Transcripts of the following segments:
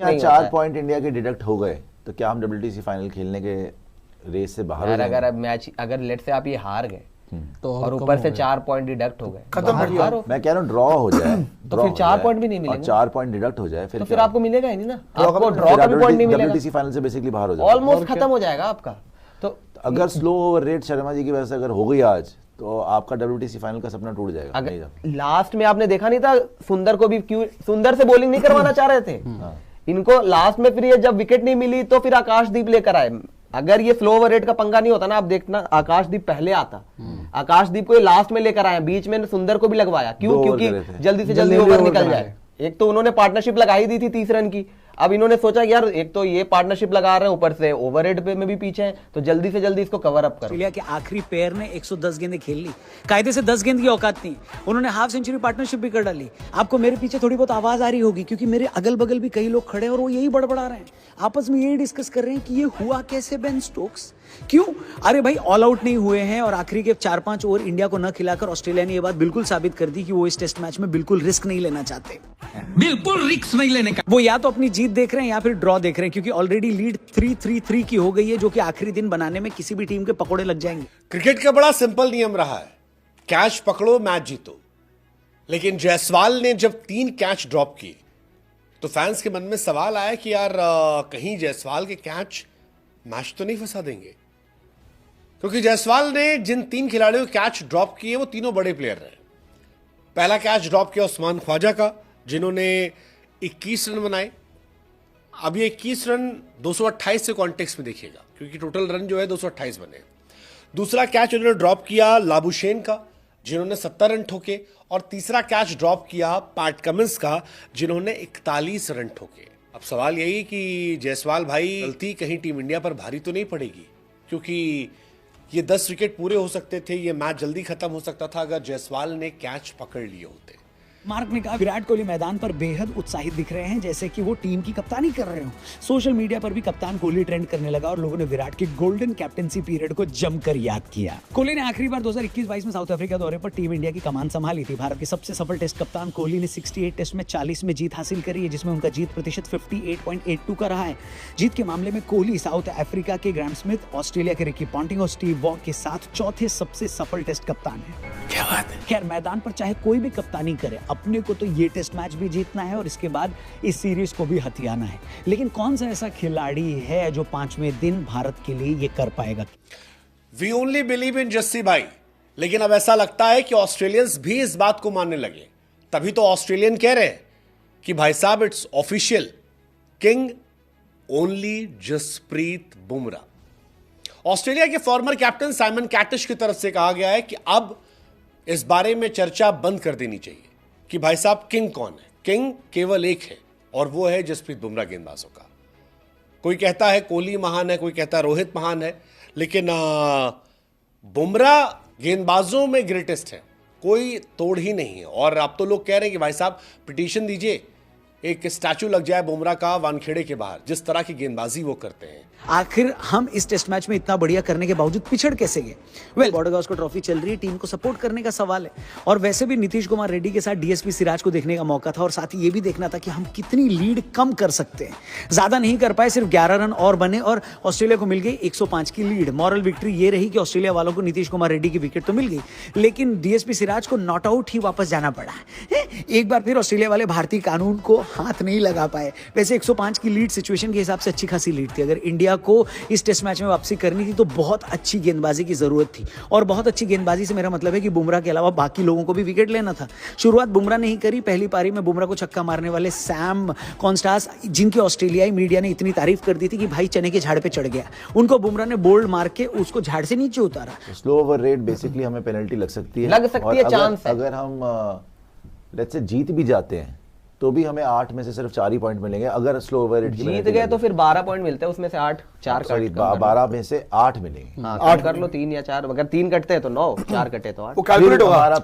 यहाँ 4 point India के deduct हो गए तो क्या हम WTC फाइनल खेलने के रेस से बाहर हो जाएंगे? अगर अब मैच अगर लेट से आप ये हार गए तो और ऊपर से 4 पॉइंट डिडक्ट हो गए, खत्म हो गया। मैं कह रहा हूँ ड्रॉ हो जाए तो फिर 4 पॉइंट भी नहीं मिलेंगे, 4 पॉइंट डिडक्ट हो जाए तो फिर आपको मिलेगा ही नहीं ना, आपको ड्रॉ का भी पॉइंट नहीं मिलेगा, WTC फाइनल से बेसिकली बाहर हो जाए, ऑलमोस्ट खत्म हो जाएगा आपका। तो अगर slow over rate Sharma ji की वजह से अगर हो गई आज तो आपका WTC फाइनल का सपना टूट जाएगा। अगर लास्ट में आपने देखा नहीं था सुंदर को भी, क्यों सुंदर से बॉलिंग नहीं करवाना चाह रहे थे इनको लास्ट में, फिर ये जब विकेट नहीं मिली तो फिर आकाशदीप लेकर आए। अगर ये स्लो ओवर रेट का पंगा नहीं होता ना, आप देखना आकाशदीप पहले आता, आकाशदीप को ये लास्ट में लेकर आया, बीच में सुंदर को भी लगवाया, क्यों? क्योंकि जल्दी से जल्दी ओवर निकल जाए। एक तो उन्होंने पार्टनरशिप लगाई दी थी 30 रन की, अब इन्होंने सोचा कि यार एक तो ये पार्टनरशिप लगा रहे हैं, ऊपर से ओवर रेट पे में भी पीछे हैं, तो जल्दी से जल्दी इसको कवर अप करो। ऑस्ट्रेलिया के आखिरी पेयर ने 110 गेंदें खेल ली, कायदे से 10 गेंद की औकात नहीं, उन्होंने हाफ सेंचुरी पार्टनरशिप भी कर डाली। आपको मेरे पीछे थोड़ी बहुत आवाज आ रही होगी क्योंकि मेरे अगल बगल भी कई लोग खड़े हैं और वो यही बड़बड़ा रहे हैं, आपस में यही डिस्कस कर रहे हैं कि ये हुआ कैसे बेन स्टोक्स, क्यों? अरे भाई ऑल आउट नहीं हुए हैं और आखिरी के 4-5 ओवर इंडिया को न खिलाकर ऑस्ट्रेलिया ने यह बात बिल्कुल साबित कर दी कि वो इस टेस्ट मैच में बिल्कुल रिस्क नहीं लेना चाहते, बिल्कुल रिस्क नहीं लेने का। वो या तो अपनी जीत देख रहे हैं या फिर ड्रॉ देख रहे हैं, क्योंकि ऑलरेडी लीड 3-3 की हो गई है, जो कि आखिरी दिन बनाने में किसी भी टीम के पकौड़े लग जाएंगे। क्रिकेट का बड़ा सिंपल नियम रहा है, कैच पकड़ो मैच जीतो। लेकिन जायसवाल ने जब 3 कैच ड्रॉप किए तो फैंस के मन में सवाल आया कि यार कहीं जायसवाल के कैच मैच तो नहीं फंसा देंगे, क्योंकि जायसवाल ने जिन 3 खिलाड़ियों के कैच ड्रॉप किए वो तीनों बड़े प्लेयर रहे। पहला कैच ड्रॉप किया उस्मान ख्वाजा का, जिन्होंने 21 रन बनाए। अब ये 21 रन 228 से कॉन्टेक्स्ट में देखिएगा, क्योंकि टोटल रन जो है 228 बने। दूसरा कैच उन्होंने ड्रॉप किया लाबुशेन का, जिन्होंने 70 रन ठोके, और तीसरा कैच ड्रॉप किया पैट कमिंस का, जिन्होंने 41 रन ठोके। अब सवाल यही कि जायसवाल भाई गलती कहीं टीम इंडिया पर भारी तो नहीं पड़ेगी, क्योंकि ये 10 विकेट पूरे हो सकते थे, ये मैच जल्दी खत्म हो सकता था अगर जायसवाल ने कैच पकड़ लिए होते। मार्क ने कहा विराट कोहली मैदान पर बेहद उत्साहित दिख रहे हैं, जैसे कि वो टीम की कप्तानी कर रहे हो। सोशल मीडिया पर भी कप्तान कोहली ट्रेंड करने लगा और लोगों ने विराट के गोल्डन कैप्टेंसी पीरियड को जमकर याद किया। कोहली ने आखिरी बार 2021-22 में साउथ अफ्रीका दौरे पर टीम इंडिया की कमान संभाली थी। भारत के सबसे सफल टेस्ट कप्तान कोहली ने 68 टेस्ट में 40 में जीत हासिल करी है, जिसमें उनका जीत प्रतिशत 58.82 का रहा है। जीत के मामले में कोहली साउथ अफ्रीका के ग्राहम स्मिथ, ऑस्ट्रेलिया के रिकी पॉन्टिंग और स्टीव वॉ के साथ चौथे सबसे सफल टेस्ट कप्तान है। क्या बात है। खैर मैदान पर चाहे कोई भी कप्तानी करे, अपने को तो ये टेस्ट मैच भी जीतना है और इसके बाद इस सीरीज को भी हथियाना है। लेकिन कौन सा ऐसा खिलाड़ी है जो 5वें दिन भारत के लिए ये कर पाएगा? We only believe in Jassi भाई, लेकिन अब ऐसा लगता है कि ऑस्ट्रेलियंस भी इस बात को मानने लगे। तभी तो ऑस्ट्रेलियन कह रहे हैं कि भाई साहब it's official, king only Jasprit Bumrah. Australia के फॉर्मर कैप्टन साइमन कैटिश की तरफ से कहा गया है कि अब इस बारे में चर्चा बंद कर देनी चाहिए कि भाई साहब किंग कौन है। किंग केवल एक है और वो है जसप्रीत बुमराह गेंदबाजों का। कोई कहता है कोहली महान है, कोई कहता है रोहित महान है, लेकिन बुमराह गेंदबाजों में ग्रेटेस्ट है, कोई तोड़ ही नहीं है। और अब तो लोग कह रहे हैं कि भाई साहब पिटीशन दीजिए, एक स्टैचू लग जाए बुमराह का वानखेड़े के बाहर, जिस तरह की गेंदबाजी वो करते हैं। आखिर हम इस टेस्ट मैच में इतना बढ़िया करने के बावजूद पिछड़ कैसे गए? वेल बॉर्डर गावस्कर ट्रॉफी चल रही है, टीम को सपोर्ट करने का सवाल है। और वैसे भी नीतीश कुमार रेड्डी के साथ डीएसपी सिराज को देखने का मौका था और साथ ही ये भी देखना था कि हम कितनी लीड कम कर सकते हैं। ज्यादा नहीं कर पाए, सिर्फ 11 रन और बने और ऑस्ट्रेलिया को मिल गई 105 की लीड। मॉरल विक्ट्री ये रही कि ऑस्ट्रेलिया वालों को नीतीश कुमार रेड्डी की विकेट तो मिल गई, लेकिन डीएसपी सिराज को नॉट आउट ही वापस जाना पड़ा। एक बार फिर ऑस्ट्रेलिया वाले भारतीय कानून को हाथ नहीं लगा पाए। वैसे 105 की लीड सिचुएशन के हिसाब से अच्छी खासी लीड थी। अगर इंडिया को इस टेस्ट मैच में वापसी करनी थी तो बहुत अच्छी गेंदबाजी की जरूरत थी, और बहुत अच्छी गेंदबाजी से मेरा मतलब है कि बुमराह के अलावा बाकी लोगों को भी विकेट लेना था। शुरुआत बुमराह ने ही करी। पहली पारी में बुमराह को छक्का मारने वाले सैम कॉन्स्टास, जिनकी ऑस्ट्रेलियाई मीडिया ने इतनी तारीफ कर दी थी कि भाई चने के झाड़ पे चढ़ गया, उनको बुमराह ने बोल्ड मार के उसको झाड़ से नीचे उतारा। स्लो ओवर रेट बेसिकली हमें पेनल्टी लग सकती है, चांस है। अगर हम लेट्स से जीत भी जाते हैं तो भी हमें 8 में से सिर्फ 4 ही पॉइंट मिलेंगे। अगर स्लो ओवर रेट जीत गए तो फिर 12 पॉइंट मिलते हैं, उसमें से 12 में से 8 मिलेंगे। 8 कर लो, 3 या 4, अगर 3 कटते हैं तो 9, 4 कटे तो 8। वो कैलकुलेट होगा,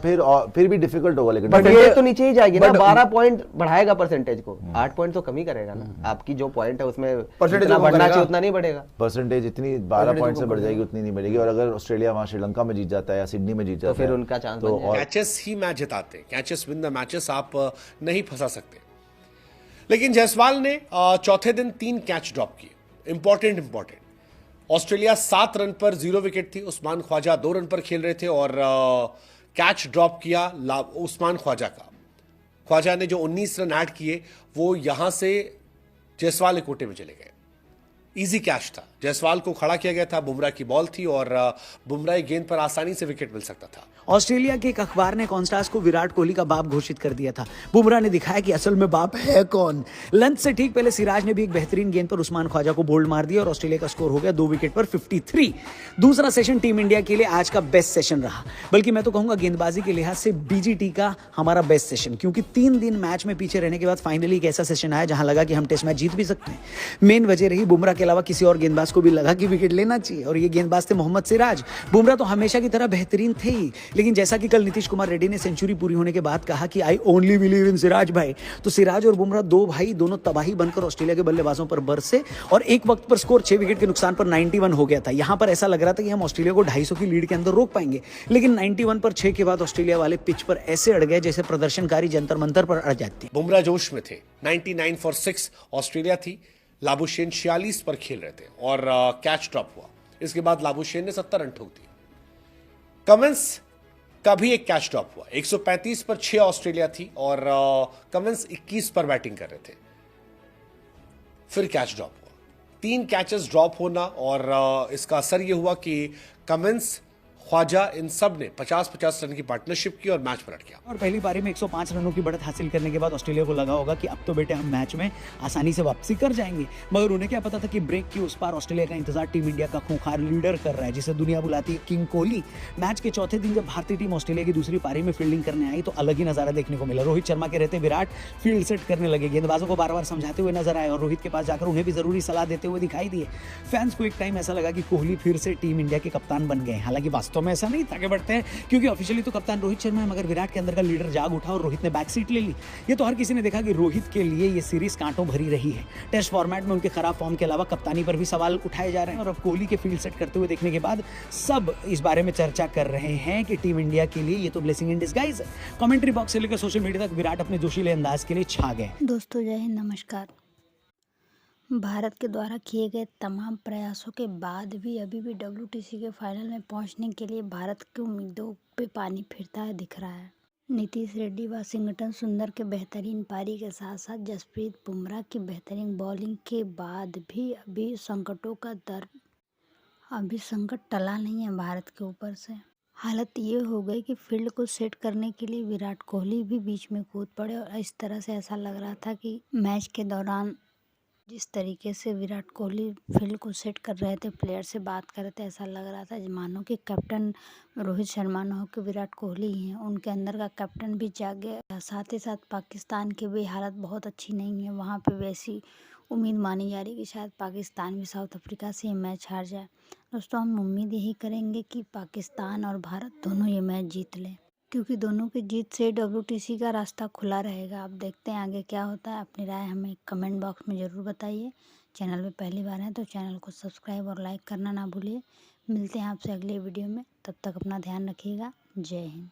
फिर भी डिफिकल्ट होगा, लेकिन परसेंटेज तो नीचे ही जाएगी ना। 12 पॉइंट बढ़ाएगा परसेंटेज को, 8 पॉइंट तो कम ही करेगा ना। आपकी जो पॉइंट है उसमें जितना बढ़ना चाहिए उतना नहीं बढ़ेगा। परसेंटेज इतनी 12 पॉइंट से बढ़ जाएगी उतनी नहीं मिलेगी। और अगर ऑस्ट्रेलिया वहां श्रीलंका में जीत जाता है या सिडनी में जीत जाता है तो फिर उनका चांस कैचेस ही मैच जिताते, कैचेस विन द मैचेस आप नहीं फंसा सकते। लेकिन जायसवाल ने चौथे दिन 3 कैच ड्रॉप किए, इंपॉर्टेंट। ऑस्ट्रेलिया 7 रन पर 0 विकेट थी, उस्मान ख्वाजा 2 रन पर खेल रहे थे और कैच ड्रॉप किया उस्मान ख्वाजा का। ख्वाजा ने जो 19 रन ऐड किए वो यहां से जायसवाल के कोटे में चले गए। इजी कैच था, जायसवाल को खड़ा किया गया था, बुमराह की बॉल थी और बुमराह गेंद पर आसानी से विकेट मिल सकता था। ऑस्ट्रेलिया के एक अखबार ने कॉन्स्टास को विराट कोहली का बाप घोषित कर दिया था। बुमराह ने दिखाया कि असल में बाप है कौन। लंच से ठीक पहले सिराज ने भी एक बेहतरीन गेंद पर उस्मान ख्वाजा को बोल्ड मार दिया और ऑस्ट्रेलिया का स्कोर हो गया 2 विकेट पर 53। दूसरा सेशन टीम इंडिया के लिए आज का बेस्ट सेशन रहा, बल्कि मैं तो कहूंगा गेंदबाजी के लिहाज से बीजीटी का हमारा बेस्ट सेशन, क्योंकि 3 दिन मैच में पीछे रहने के बाद फाइनली एक ऐसा सेशन आया जहां लगा कि हम टेस्ट मैच जीत भी सकते हैं। मेन वजह रही बुमराह के अलावा किसी और गेंदबाज को भी लगा कि विकेट लेना चाहिए और ये गेंदबाज थे मोहम्मद सिराज। बुमराह तो हमेशा की तरह बेहतरीन थे ही, लेकिन जैसा कि कल नीतीश कुमार रेड्डी ने सेंचुरी पूरी होने के बाद कहा कि आई ओनली बिलीव इन सिराज भाई, तो सिराज और बुमराह दो भाई दोनों तबाही बनकर ऑस्ट्रेलिया के बल्लेबाजों पर बरसे और एक वक्त पर स्कोर 6 विकेट के नुकसान पर 91 हो गया था। यहां पर ऐसा लग रहा था कि हम ऑस्ट्रेलिया को 250 की लीड के अंदर रोक पाएंगे, लेकिन 91 पर 6 के बाद ऑस्ट्रेलिया वाले पिच पर ऐसे अड़ गए जैसे प्रदर्शनकारी जंतर मंतर पर अड़ जाती। बुमराह जोश में थे। 99 फॉर 6 ऑस्ट्रेलिया थी, लाबुशेन 46 पर खेल रहे थे और कैच ड्रॉप हुआ। इसके बाद लाबुशेन ने 70 रन ठोक दिए। कमिंस का भी एक कैच ड्रॉप हुआ। 135 पर 6 ऑस्ट्रेलिया थी और कमिंस 21 पर बैटिंग कर रहे थे। फिर कैच ड्रॉप हुआ। 3 कैचेस ड्रॉप होना और इसका असर यह हुआ कि कमिंस, ख्वाजा इन सब ने 50-50 रन की पार्टनरशिप की और मैच पलट गया। और पहली पारी में 105 रनों की बढ़त हासिल करने के बाद ऑस्ट्रेलिया को लगा होगा कि अब तो बेटे हम मैच में आसानी से वापसी कर जाएंगे, मगर उन्हें क्या पता था कि ब्रेक की उस पार ऑस्ट्रेलिया का इंतजार टीम इंडिया का खूंखार लीडर कर रहा है, जिसे दुनिया बुलाती है किंग कोहली। मैच के चौथे दिन जब भारतीय टीम ऑस्ट्रेलिया की दूसरी पारी में फील्डिंग करने आई तो अलग ही नजारा देखने को मिला। रोहित शर्मा के रहते विराट फील्ड सेट करने लगे, गेंदबाजों को बार बार समझाते हुए नजर आए और रोहित के पास जाकर उन्हें भी जरूरी सलाह देते हुए दिखाई दिए। फैंस को एक टाइम ऐसा लगा कि कोहली फिर से टीम इंडिया के कप्तान बन गए। हालांकि वास्तव में ऐसा नहीं था बढ़ते हैं, क्योंकि ऑफिशियली तो कप्तान रोहित शर्मा है, मगर विराट के अंदर का लीडर जाग उठा और रोहित ने बैक सीट ले ली। ये तो हर किसी ने देखा कि रोहित के लिए ये सीरीज कांटों भरी रही है। टेस्ट फॉर्मेट में उनके खराब फॉर्म के अलावा कप्तानी पर भी सवाल उठाए जा रहे हैं और अब कोहली के फील्ड सेट करते हुए देखने के बाद सब इस बारे में चर्चा कर रहे हैं कि टीम इंडिया के लिए ये तो ब्लेसिंग इन डिस्गाइज है। कमेंट्री बॉक्स से लेकर सोशल मीडिया तक विराट अपने जोशीले अंदाज के लिए छा गए। दोस्तों जय हिंद, नमस्कार। भारत के द्वारा किए गए तमाम प्रयासों के बाद भी अभी भी WTC के फाइनल में पहुंचने के लिए भारत की उम्मीदों पे पानी फिरता है दिख रहा है। नीतीश रेड्डी, वाशिंगटन सुंदर के बेहतरीन पारी के साथ साथ जसप्रीत बुमराह की बेहतरीन बॉलिंग के बाद भी अभी संकट टला नहीं है भारत के ऊपर से। हालत ये हो गई कि फील्ड को सेट करने के लिए विराट कोहली भी बीच में कूद पड़े और इस तरह से ऐसा लग रहा था कि मैच के दौरान जिस तरीके से विराट कोहली फील्ड को सेट कर रहे थे, प्लेयर से बात कर रहे थे, ऐसा लग रहा था मानो कि कैप्टन रोहित शर्मा न हो कि विराट कोहली ही हैं। उनके अंदर का कैप्टन भी जाग गया। साथ ही साथ पाकिस्तान की भी हालत बहुत अच्छी नहीं है। वहाँ पे वैसी उम्मीद मानी जा रही है कि शायद पाकिस्तान भी साउथ अफ्रीका से ये मैच हार जाए। दोस्तों हम उम्मीद यही करेंगे कि पाकिस्तान और भारत दोनों ये मैच जीत लें, क्योंकि दोनों की जीत से WTC का रास्ता खुला रहेगा। अब देखते हैं आगे क्या होता है। अपनी राय हमें कमेंट बॉक्स में ज़रूर बताइए। चैनल पे पहली बार है तो चैनल को सब्सक्राइब और लाइक करना ना भूलिए। मिलते हैं आपसे अगले वीडियो में, तब तक अपना ध्यान रखिएगा। जय हिंद।